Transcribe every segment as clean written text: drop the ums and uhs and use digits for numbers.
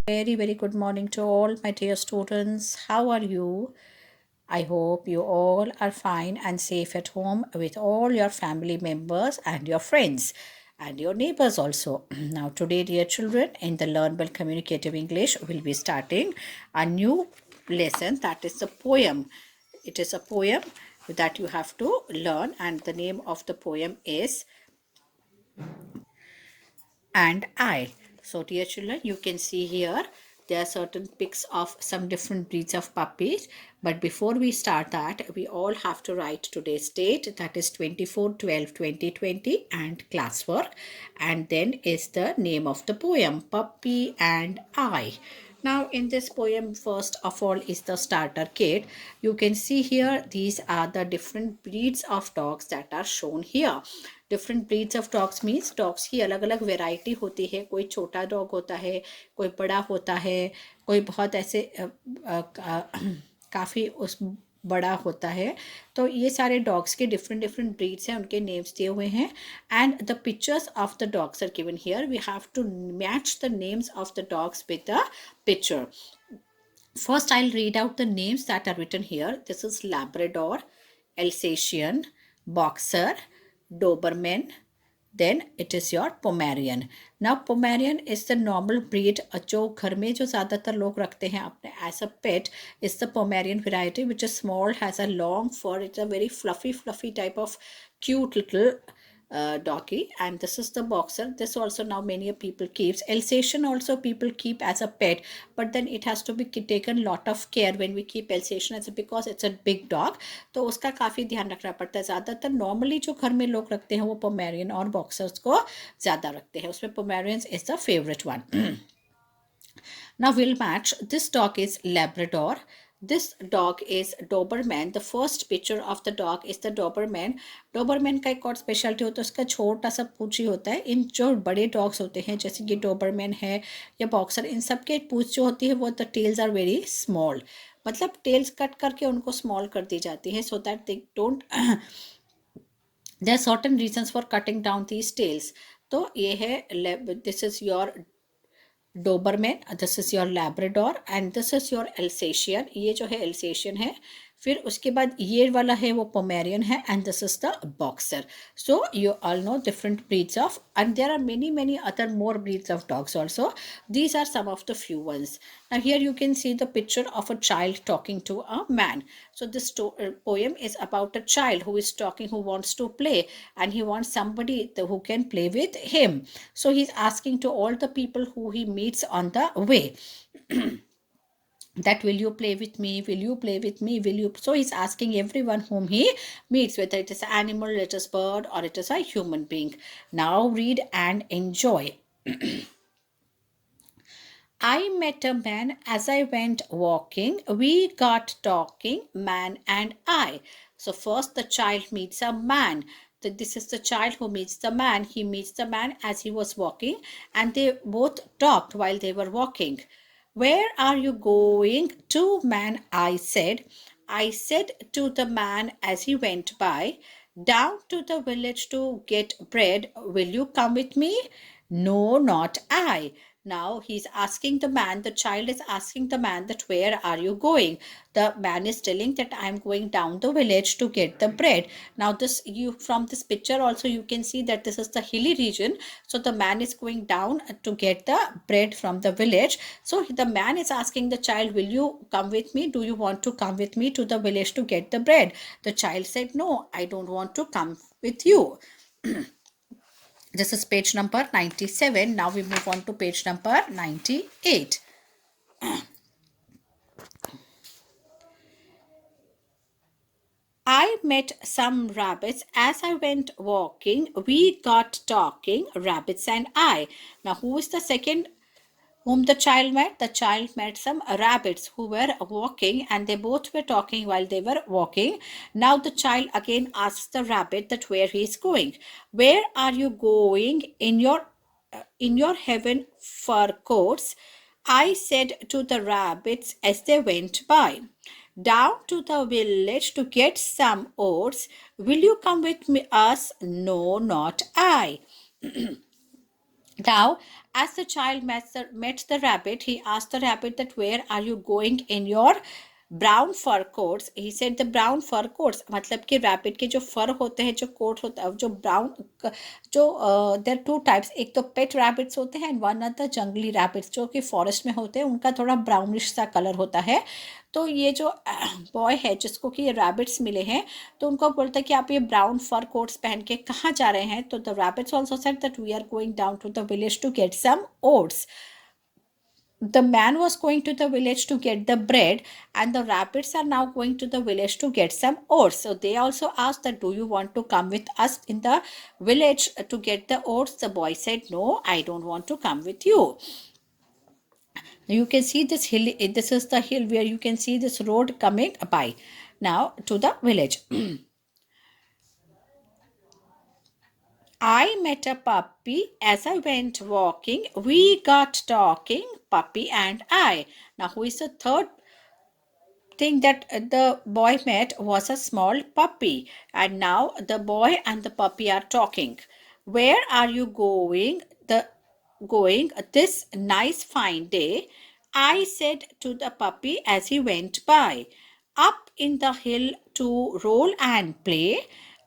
Very good morning to all my dear students. How are you? I hope you all are fine and safe at home with all your family members and your friends and your neighbors also. Now, today, dear children, in the Learnable Communicative English, we'll be starting a new lesson that is a poem. It is a poem that you have to learn, and the name of the poem is and I. So dear children, you can see here there are certain pics of some different breeds of puppies. But before we start that, we all have to write today's date, that is 24/12/2020, and classwork. And then is the name of the poem, Puppy and I. Now in this poem, first of all is the starter kit. You can see here these are the different breeds of dogs that are shown here. Different breeds of dogs means dogs की अलग अलग variety होती है. कोई छोटा dog होता है, कोई बड़ा होता है, कोई बहुत ऐसे काफ़ी उस बड़ा होता है. तो ये सारे डॉग्स के डिफरेंट डिफरेंट ब्रीड्स हैं, उनके नेम्स दिए हुए हैं. And the pictures of the dogs are given here. We have to match the names of the dogs with the picture. First, I'll read out the names that are written here. This is Labrador, Alsatian, Boxer, Doberman, then it is your Pomerian. Now Pomerian is the normal breed जो घर में जो ज़्यादातर लोग रखते हैं अपने as a pet is the Pomerian variety, which is small, has a long fur. It's a very fluffy type of cute little doggy. And this is the Boxer. This also now many people keeps. Alsatian also people keep as a pet, but then it has to be taken lot of care when we keep Alsatian, as because it's a big dog. तो उसका काफ़ी ध्यान रखना पड़ता है. ज़्यादातर normally जो घर में लोग रखते हैं वो पोमेरियन और बॉक्सर्स को ज़्यादा रखते हैं. उसमें Pomeranians is the favourite one. Now we'll match. This dog is Labrador. This dog is Doberman. The first picture of the dog is the Doberman. Doberman का एक और स्पेशलिटी होता है, उसका छोटा सा पूंछ होता है. इन जो बड़े डॉग्स होते हैं जैसे कि डोबरमैन है या बॉक्सर, इन सब के पूंछ जो होती है वो the tails are very small. मतलब टेल्स कट करके उनको स्मॉल कर दी जाती है so that they don't there are certain reasons for cutting down these tails. तो ये है, this is your Dobermann, this is your Labrador and this is your Alsatian. ये जो है एल्सेशियन है. फिर उसके बाद ये वाला है वो पोमेरियन है and this is the boxer. So you all know different breeds of, and there are many other more breeds of dogs also. These are some of the few ones. Now here you can see the picture of a child talking to a man. So this poem is about a child who is talking, who wants to play, and he wants somebody who can play with him. So he's asking to all the people who he meets on the way that will you play with me, will you play with me, will you. So he's asking everyone whom he meets, whether it is an animal, it is bird, or it is a human being. Now read and enjoy. I met a man as I went walking. We got talking, man and I. So first the child meets a man. This is the child who meets the man. He meets the man as he was walking, and they both talked while they were walking. Where are you going to, man? I said. I said to the man as he went by, down to the village to get bread. Will you come with me? No, not I. Now he's asking the man, the child is asking the man that where are you going? The man is telling that I'm going down the village to get the bread. Now this, you from this picture also you can see that this is the hilly region. So the man is going down to get the bread from the village. So the man is asking the child, will you come with me? Do you want to come with me to the village to get the bread? The child said, no, I don't want to come with you. This is page number 97. Now we move on to page number 98. I met some rabbits as I went walking. We got talking, rabbits and I. Now who is the second whom the child met? The child met some rabbits who were walking, and they both were talking while they were walking. Now the child again asks the rabbit that where he is going. Where are you going in your heaven fur coats? I said to the rabbits as they went by. Down to the village to get some oats. Will you come with me us? No, not I. Now As the child met the rabbit, he asked the rabbit that where are you going in your brown fur coats. He said the brown fur coats, मतलब कि rabbit के जो fur होते हैं, जो coat होता है, जो brown, जो there are two types. एक तो pet rabbits होते हैं and one other जंगली rabbits जो कि forest में होते हैं, उनका थोड़ा brownish सा color होता है. तो ये जो बॉय है जिसको कि ये रैबिट्स मिले हैं, तो उनको बोलता है कि आप ये ब्राउन फर कोट्स पहन के कहाँ जा रहे हैं. तो the rabbits also said that we are going down to the village to get some oats. The man was going to the village to get the bread, and the rabbits are now going to the village to get some oats. So they also asked that, do you want to come with us in the village to get the oats? The boy said, no, I don't want to come with you. You can see this hill. This is the hill where you can see this road coming by now to the village. I met a puppy as I went walking. We got talking, puppy and I. Now, who is the third thing that the boy met was a small puppy. And now the boy and the puppy are talking. Where are you going? Going this nice fine day, I said to the puppy as he went by. Up in the hill to roll and play.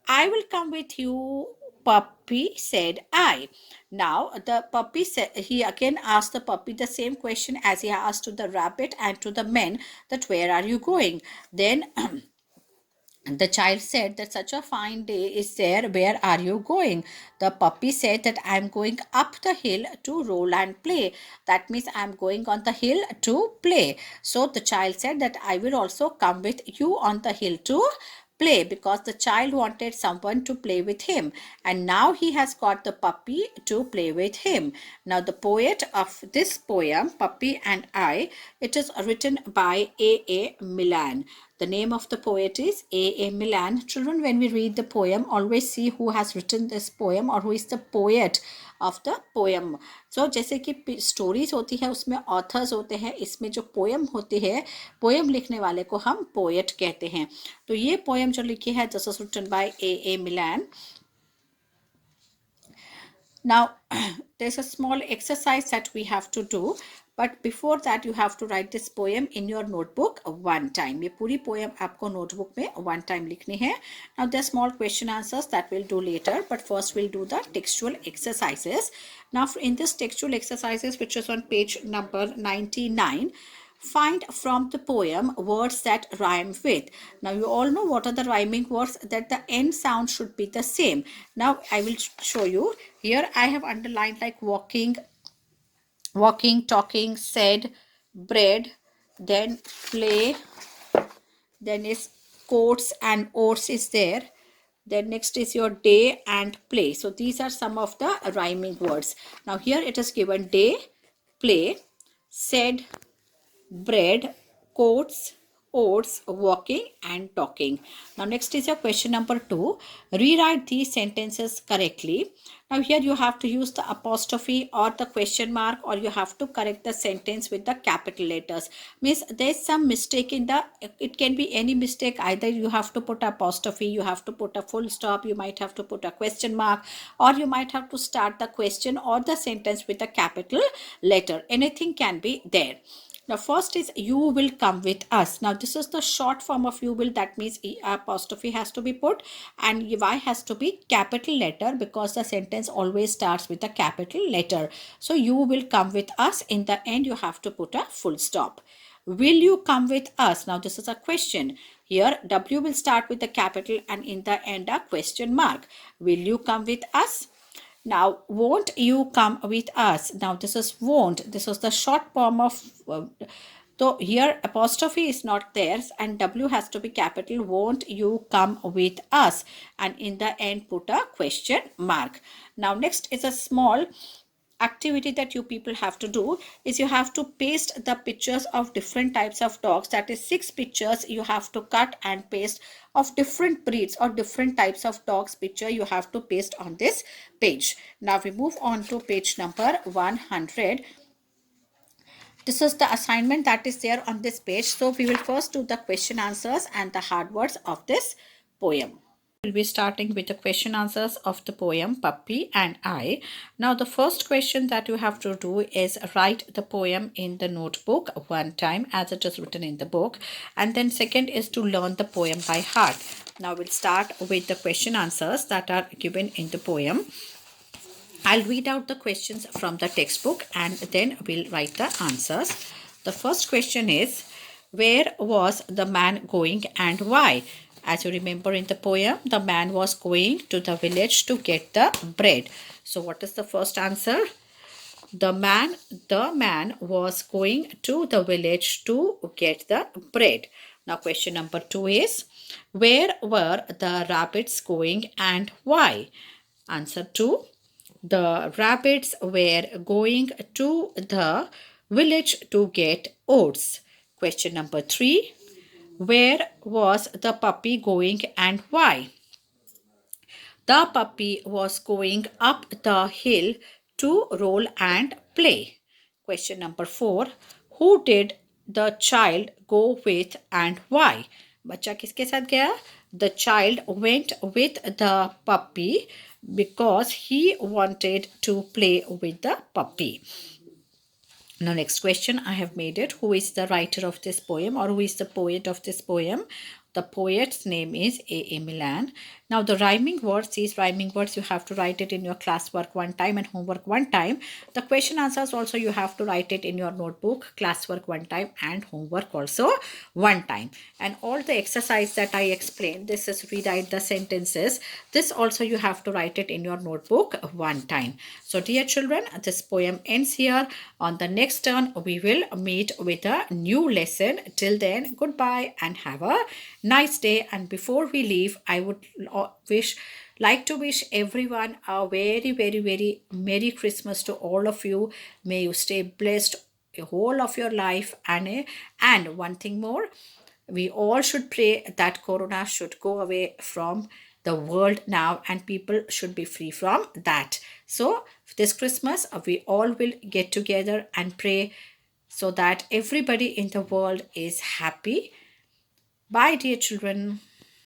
I will come with you, puppy, said I. Now the puppy said, he again asked the puppy the same question as he asked to the rabbit and to the men, that where are you going? Then the child said that such a fine day is there, where are you going? The puppy said that I am going up the hill to roll and play. That means I am going on the hill to play. So the child said that I will also come with you on the hill to play, because the child wanted someone to play with him, and now he has got the puppy to play with him. Now the poet of this poem, Puppy and I, it is written by A. Millan. The name of the poet is A. Millan. Children, when we read the poem, always see who has written this poem or who is the poet of the poem. So जैसे कि stories होती है उसमें authors होते हैं, इसमें जो poem होती है, पोएम लिखने वाले को हम पोएट कहते हैं. तो ये पोएम जो लिखी है, this is written by A. Millan. Now, there's a small exercise that we have to do. But before that, you have to write this poem in your notebook one time. ये पूरी poem आपको notebook में one time लिखनी है. Now, there are small question answers that we'll do later. But first, we'll do the textual exercises. Now, in this textual exercises, which is on page number 99, find from the poem words that rhyme with. Now you all know what are the rhyming words, that the end sound should be the same. Now I will show you. Here I have underlined like walking, talking, said, bread, then play, then is coats and oats is there. Then next is your day and play. So these are some of the rhyming words. Now here it is given day, play, said, bread, coats, oats, walking and talking. Now next is your question number 2. Rewrite these sentences correctly. Now here you have to use the apostrophe or the question mark, or you have to correct the sentence with the capital letters. Means there is some mistake in the, it can be any mistake. Either you have to put apostrophe, you have to put a full stop, you might have to put a question mark, or you might have to start the question or the sentence with a capital letter. Anything can be there. Now first is you will come with us. Now this is the short form of you will. That means apostrophe has to be put and y has to be capital letter, because the sentence always starts with a capital letter. So you will come with us. In the end you have to put a full stop. Will you come with us? Now this is a question. Here W will start with a capital and in the end a question mark. Will you come with us? Now, won't you come with us? Now, this is won't. This is the short form of, so here apostrophe is not there and W has to be capital. Won't you come with us? And in the end, put a question mark. Now, next is a small activity that you people have to do, is you have to paste the pictures of different types of dogs. That is 6 pictures you have to cut and paste of different breeds or different types of dogs picture you have to paste on this page. Now we move on to page number 100. This is the assignment that is there on this page. So we will first do the question answers and the hard words of this poem. We'll be starting with the question answers of the poem Puppy and I. Now the first question that you have to do is write the poem in the notebook one time as it is written in the book, and then second is to learn the poem by heart. Now we'll start with the question answers that are given in the poem. I'll read out the questions from the textbook and then we'll write the answers. The first question is, where was the man going and why? As you remember in the poem, the man was going to the village to get the bread. So what is the first answer? The man was going to the village to get the bread. Now question number 2 is, where were the rabbits going and why? Answer 2. The rabbits were going to the village to get oats. Question number 3. Where was the puppy going and why? The puppy was going up the hill to roll and play. Question number 4. Who did the child go with and why? बच्चा किसके साथ गया? The child went with the puppy because he wanted to play with the puppy. Now next question, I have made it. Who is the writer of this poem, or who is the poet of this poem? The poet's name is A. Millan. Now the rhyming words, these rhyming words you have to write it in your classwork one time and homework one time. The question answers also you have to write it in your notebook, classwork one time and homework also one time. And all the exercise that I explained, this is rewrite the sentences. This also you have to write it in your notebook one time. So dear children, this poem ends here. On the next turn, we will meet with a new lesson. Till then, goodbye and have a nice day. And before we leave, I would like to wish everyone a very, very, very Merry Christmas to all of you. May you stay blessed the whole of your life. And one thing more, we all should pray that Corona should go away from the world now and people should be free from that. So this Christmas, we all will get together and pray so that everybody in the world is happy. Bye, dear children.